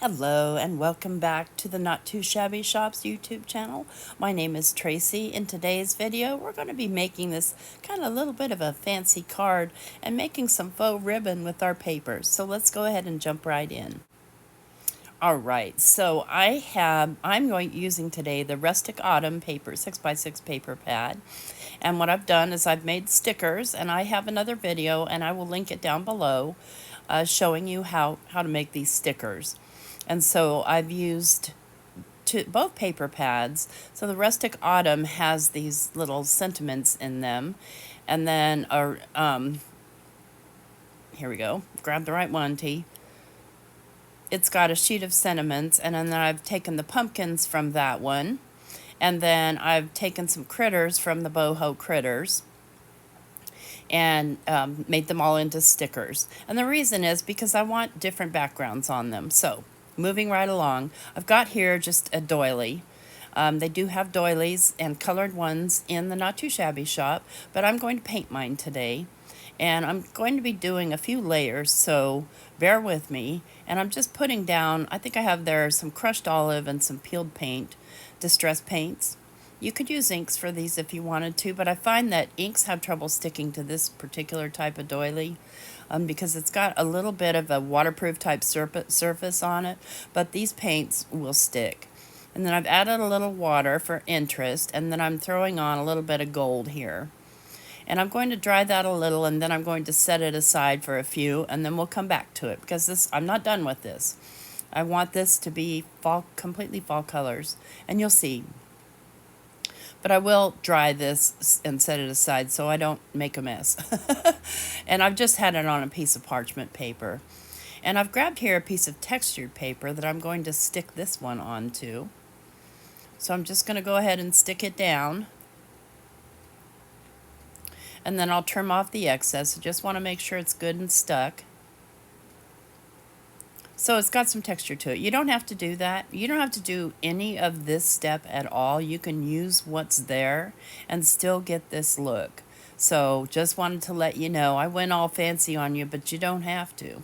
Hello and welcome back to the Not Too Shabby Shops YouTube channel. My name is Tracy. In today's video, we're going to be making this kind of a little bit of a fancy card and making some faux ribbon with our papers. So let's go ahead and jump right in. All right, so I'm using today the Rustic Autumn paper 6x6 paper pad. And what I've done is I've made stickers, and I have another video and I will link it down below showing you how to make these stickers. And so I've used both paper pads. So the Rustic Autumn has these little sentiments in them. And then, here we go. Grab the right one, T. It's got a sheet of sentiments, and then I've taken the pumpkins from that one. And then I've taken some critters from the Boho Critters and made them all into stickers. And the reason is because I want different backgrounds on them. So moving right along, I've got here just a doily. They do have doilies and colored ones in the Not Too Shabby shop, but I'm going to paint mine today. And I'm going to be doing a few layers, so bear with me. And I'm just putting down, I think I have there some crushed olive and some peeled paint, distress paints. You could use inks for these if you wanted to, but I find that inks have trouble sticking to this particular type of doily because it's got a little bit of a waterproof type surface on it, but these paints will stick. And then I've added a little water for interest, and then I'm throwing on a little bit of gold here. And I'm going to dry that a little, and then I'm going to set it aside for a few, and then we'll come back to it because I'm not done with this. I want this to be completely fall colors, and you'll see. But I will dry this and set it aside so I don't make a mess. And I've just had it on a piece of parchment paper. And I've grabbed here a piece of textured paper that I'm going to stick this one onto. So I'm just going to go ahead and stick it down. And then I'll trim off the excess. I just want to make sure it's good and stuck. So it's got some texture to it. You don't have to do that. You don't have to do any of this step at all. You can use what's there and still get this look. So just wanted to let you know. I went all fancy on you, but you don't have to.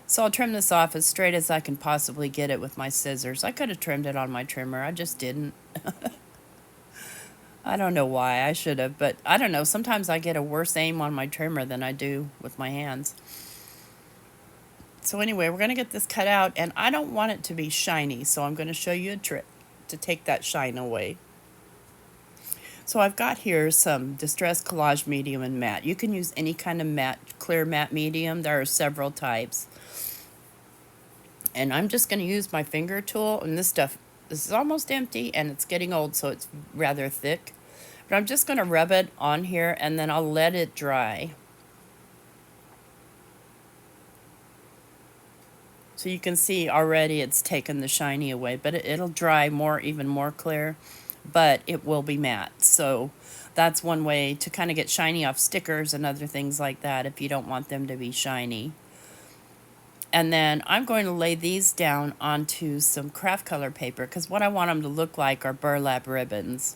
So I'll trim this off as straight as I can possibly get it with my scissors. I could have trimmed it on my trimmer. I just didn't. I don't know why. I should have, but I don't know. Sometimes I get a worse aim on my trimmer than I do with my hands. So anyway, we're going to get this cut out, and I don't want it to be shiny, so I'm going to show you a trick to take that shine away. So I've got here some Distress Collage Medium and Matte. You can use any kind of matte, clear matte medium. There are several types. And I'm just going to use my finger tool, and this is almost empty, and it's getting old, so it's rather thick. But I'm just going to rub it on here, and then I'll let it dry. So you can see already it's taken the shiny away, but it'll dry even more clear, but it will be matte. So that's one way to kind of get shiny off stickers and other things like that if you don't want them to be shiny. And then I'm going to lay these down onto some craft color paper because what I want them to look like are burlap ribbons.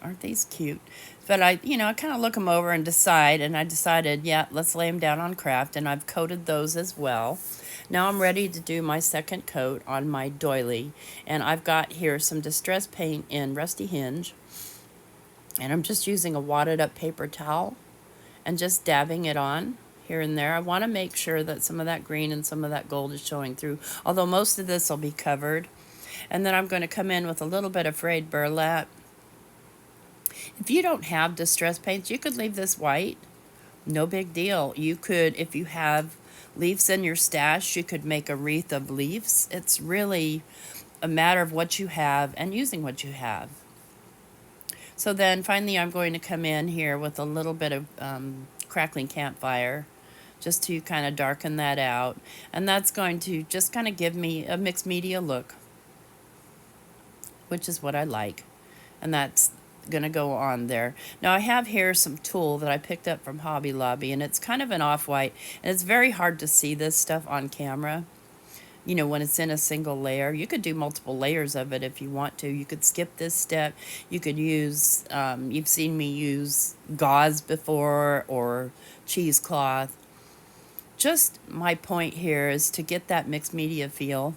Aren't these cute? But I kind of look them over and decide, and I decided, yeah, let's lay them down on craft, and I've coated those as well. Now I'm ready to do my second coat on my doily, and I've got here some distress paint in Rusty Hinge, and I'm just using a wadded up paper towel and just dabbing it on here and there. I want to make sure that some of that green and some of that gold is showing through, although most of this will be covered. And then I'm going to come in with a little bit of frayed burlap. If you don't have distress paints, you could leave this white. No big deal. You could, if you have leaves in your stash, you could make a wreath of leaves. It's really a matter of what you have and using what you have. So then finally I'm going to come in here with a little bit of crackling campfire just to kind of darken that out. And that's going to just kind of give me a mixed media look, which is what I like. And that's going to go on there. Now I have here some tulle that I picked up from Hobby Lobby, and it's kind of an off-white, and it's very hard to see this stuff on camera. You know, when it's in a single layer. You could do multiple layers of it if you want to. You could skip this step. You could use, you've seen me use gauze before or cheesecloth. just my point here is to get that mixed media feel.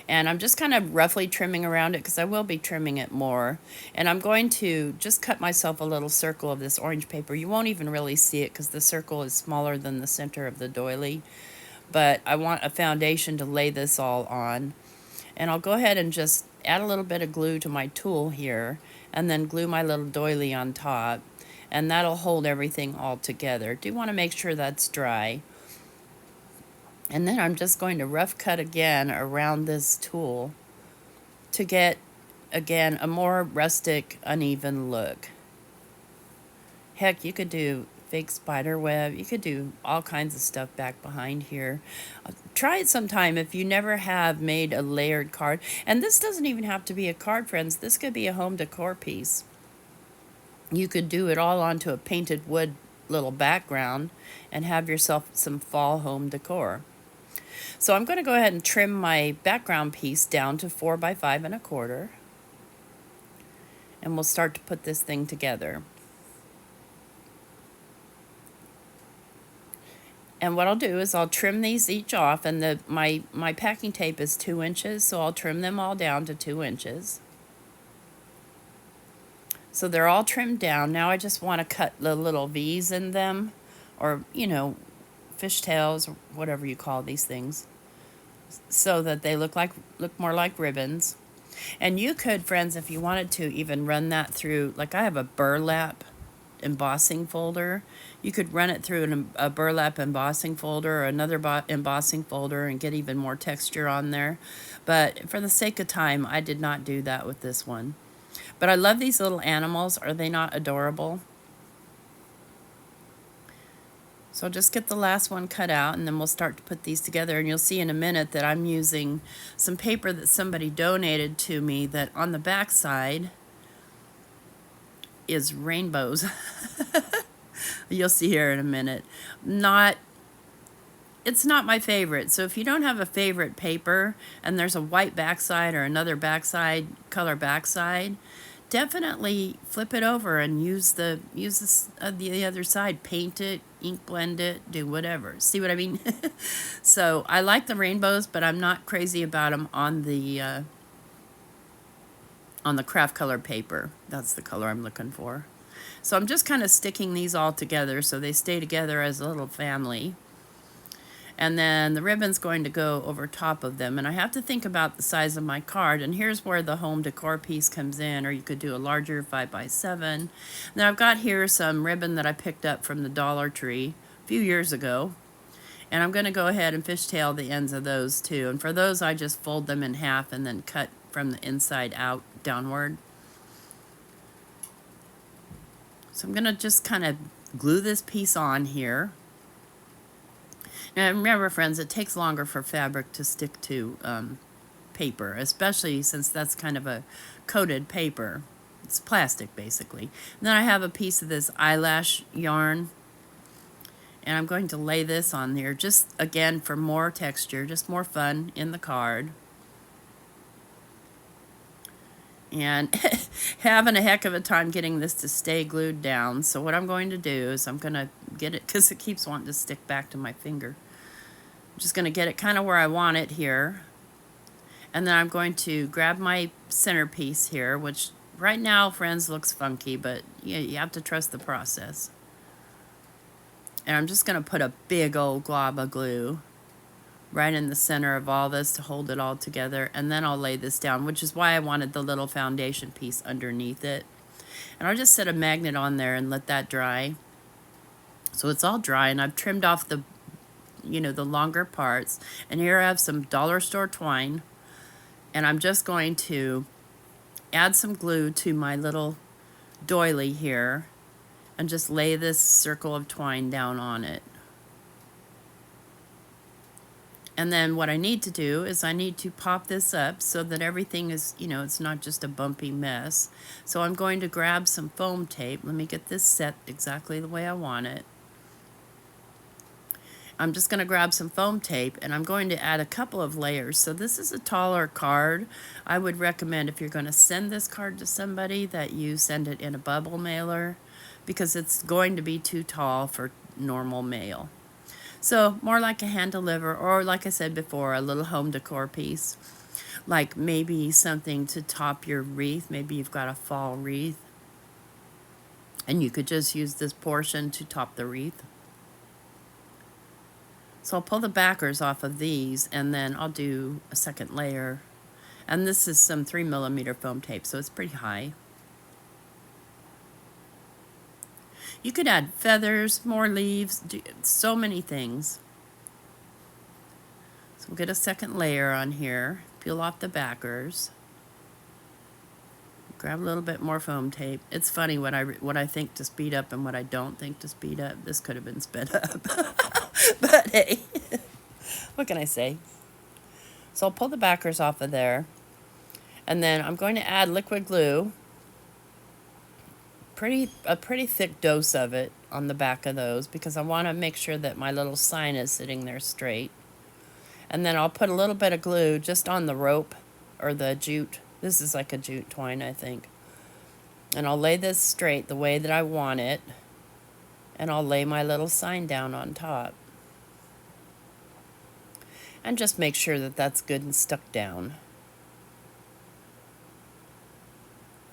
And I'm just kind of roughly trimming around it because I will be trimming it more. And I'm going to just cut myself a little circle of this orange paper. You won't even really see it because the circle is smaller than the center of the doily. But I want a foundation to lay this all on. And I'll go ahead and just add a little bit of glue to my tool here and then glue my little doily on top. And that'll hold everything all together. Do want to make sure that's dry. And then I'm just going to rough cut again around this tool to get, again, a more rustic, uneven look. Heck, you could do fake spider web. You could do all kinds of stuff back behind here. Try it sometime if you never have made a layered card. And this doesn't even have to be a card, friends. This could be a home decor piece. You could do it all onto a painted wood little background and have yourself some fall home decor. So I'm going to go ahead and trim my background piece down to 4 by 5 1/4. And we'll start to put this thing together. And what I'll do is I'll trim these each off, and my packing tape is 2 inches, so I'll trim them all down to 2 inches. So they're all trimmed down. Now I just want to cut the little V's in them, or, you know, fishtails, or whatever you call these things, so that they look more like ribbons. And you could, friends, if you wanted to, even run that through, like I have a burlap embossing folder. You could run it through a burlap embossing folder or another embossing folder and get even more texture on there. But for the sake of time, I did not do that with this one. But I love these little animals. Are they not adorable? So I'll just get the last one cut out, and then we'll start to put these together. And you'll see in a minute that I'm using some paper that somebody donated to me that on the back side is rainbows. You'll see here in a minute. It's not my favorite. So if you don't have a favorite paper and there's a white backside or another backside, color backside, definitely flip it over and use the other side. Paint it, ink blend it, do whatever. See what I mean? So I like the rainbows, but I'm not crazy about them on the craft color paper. That's the color I'm looking for. So I'm just kind of sticking these all together so they stay together as a little family. And then the ribbon's going to go over top of them. And I have to think about the size of my card. And here's where the home decor piece comes in, or you could do a larger 5 by 7. Now I've got here some ribbon that I picked up from the Dollar Tree a few years ago. And I'm going to go ahead and fishtail the ends of those too. And for those, I just fold them in half and then cut from the inside out downward. So I'm going to just kind of glue this piece on here. Now remember, friends, it takes longer for fabric to stick to paper, especially since that's kind of a coated paper. It's plastic, basically. And then I have a piece of this eyelash yarn, and I'm going to lay this on there just, again, for more texture, just more fun in the card. And having a heck of a time getting this to stay glued down. So what I'm going to do is I'm going to get it, because it keeps wanting to stick back to my finger. I'm just going to get it kind of where I want it here. And then I'm going to grab my centerpiece here, which right now, friends, looks funky, but you have to trust the process. And I'm just going to put a big old glob of glue right in the center of all this to hold it all together, and then I'll lay this down, which is why I wanted the little foundation piece underneath it. And I'll just set a magnet on there and let that dry. So it's all dry, and I've trimmed off the longer parts. And here I have some dollar store twine, and I'm just going to add some glue to my little doily here and just lay this circle of twine down on it. And then what I need to do is I need to pop this up so that everything is, it's not just a bumpy mess. So I'm going to grab some foam tape. Let me get this set exactly the way I want it. I'm just going to grab some foam tape, and I'm going to add a couple of layers. So this is a taller card. I would recommend, if you're going to send this card to somebody, that you send it in a bubble mailer, because it's going to be too tall for normal mail. So more like a hand deliver, or like I said before, a little home decor piece. Like maybe something to top your wreath. Maybe you've got a fall wreath, and you could just use this portion to top the wreath. So I'll pull the backers off of these, and then I'll do a second layer. And this is some 3mm foam tape, so it's pretty high. You could add feathers, more leaves, do so many things. So we'll get a second layer on here, peel off the backers, grab a little bit more foam tape. It's funny what I think to speed up and what I don't think to speed up. This could have been sped up. But hey, what can I say? So I'll pull the backers off of there, and then I'm going to add liquid glue. A pretty thick dose of it on the back of those, because I want to make sure that my little sign is sitting there straight. And then I'll put a little bit of glue just on the rope or the jute. This is like a jute twine, I think. And I'll lay this straight the way that I want it, and I'll lay my little sign down on top. And just make sure that that's good and stuck down.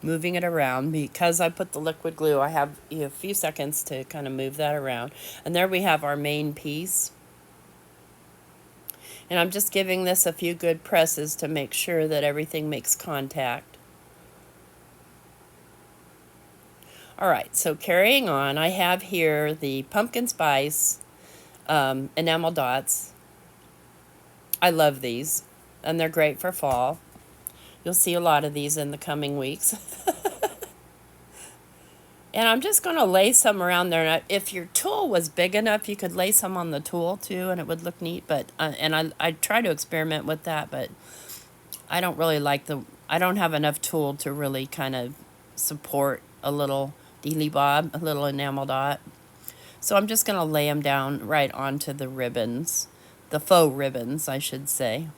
Moving it around, because I put the liquid glue, I have a few seconds to kind of move that around. And there we have our main piece. And I'm just giving this a few good presses to make sure that everything makes contact. Alright, so carrying on, I have here the pumpkin spice enamel dots. I love these, and they're great for fall. You'll see a lot of these in the coming weeks. And I'm just going to lay some around there. And if your tool was big enough, you could lay some on the tool too, and it would look neat. But I try to experiment with that, but I don't really like I don't have enough tool to really kind of support a little dealy bob, a little enamel dot. So I'm just going to lay them down right onto the ribbons, the faux ribbons, I should say.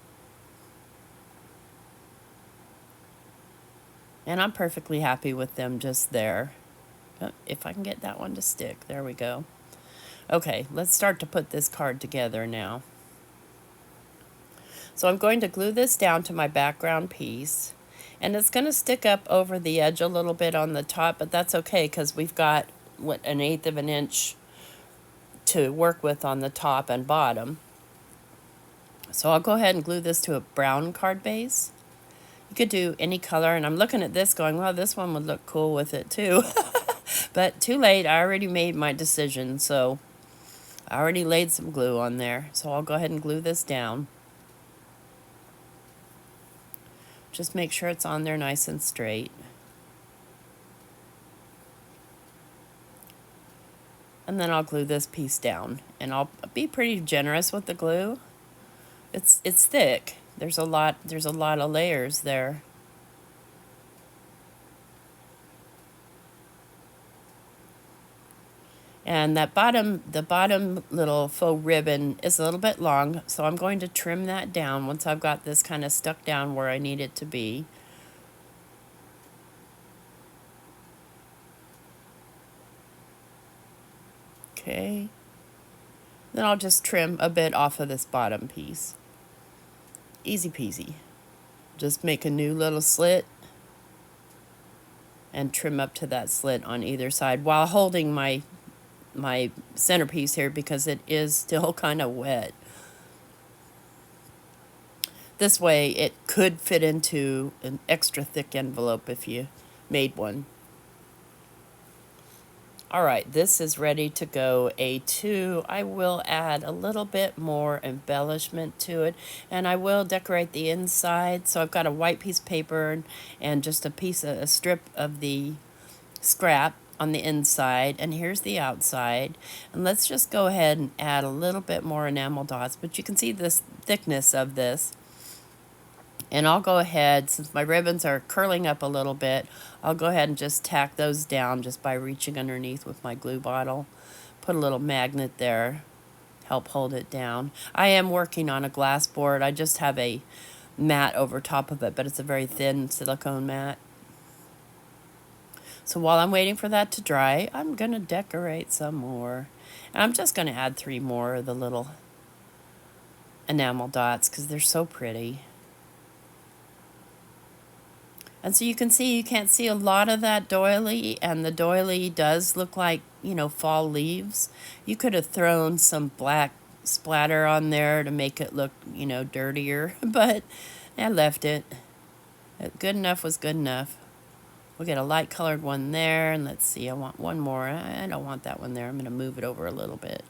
And I'm perfectly happy with them just there. If I can get that one to stick. There we go. Okay, let's start to put this card together now. So I'm going to glue this down to my background piece. And it's going to stick up over the edge a little bit on the top, but that's okay because we've got, what, 1/8 of an inch to work with on the top and bottom. So I'll go ahead and glue this to a brown card base. You could do any color, and I'm looking at this going, well, this one would look cool with it too. But too late, I already made my decision, so I already laid some glue on there. So I'll go ahead and glue this down. Just make sure it's on there nice and straight. And then I'll glue this piece down, and I'll be pretty generous with the glue. It's thick. There's a lot of layers there. And the bottom little faux ribbon is a little bit long, so I'm going to trim that down once I've got this kind of stuck down where I need it to be. Okay. Then I'll just trim a bit off of this bottom piece. Easy peasy. Just make a new little slit and trim up to that slit on either side while holding my centerpiece here because it is still kind of wet. This way it could fit into an extra thick envelope if you made one. Alright, this is ready to go A2. I will add a little bit more embellishment to it, and I will decorate the inside. So I've got a white piece of paper and just a strip of the scrap on the inside, and here's the outside. And let's just go ahead and add a little bit more enamel dots, but you can see this thickness of this. And I'll go ahead, since my ribbons are curling up a little bit, I'll go ahead and just tack those down just by reaching underneath with my glue bottle. Put a little magnet there, help hold it down. I am working on a glass board. I just have a mat over top of it, but it's a very thin silicone mat. So while I'm waiting for that to dry, I'm going to decorate some more. And I'm just going to add 3 more of the little enamel dots because they're so pretty. And so you can see, you can't see a lot of that doily, and the doily does look like, you know, fall leaves. You could have thrown some black splatter on there to make it look, you know, dirtier, but I left it. Good enough was good enough. We'll get a light colored one there, and let's see, I want one more. I don't want that one there. I'm going to move it over a little bit.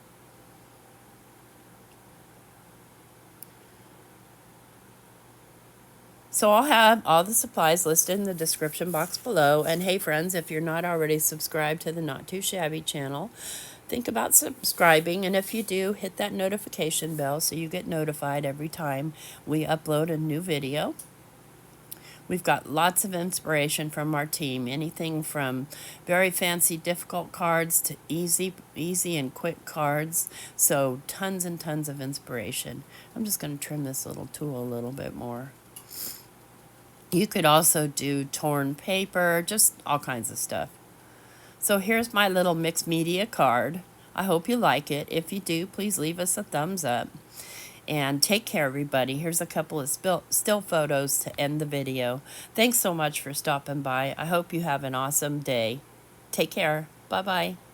So I'll have all the supplies listed in the description box below. And hey friends, if you're not already subscribed to the Not Too Shabby channel, think about subscribing. And if you do, hit that notification bell so you get notified every time we upload a new video. We've got lots of inspiration from our team, anything from very fancy, difficult cards to easy and quick cards. So tons and tons of inspiration. I'm just going to trim this little tool a little bit more. You could also do torn paper, just all kinds of stuff. So here's my little mixed media card. I hope you like it. If you do, please leave us a thumbs up. And take care, everybody. Here's a couple of still photos to end the video. Thanks so much for stopping by. I hope you have an awesome day. Take care. Bye-bye.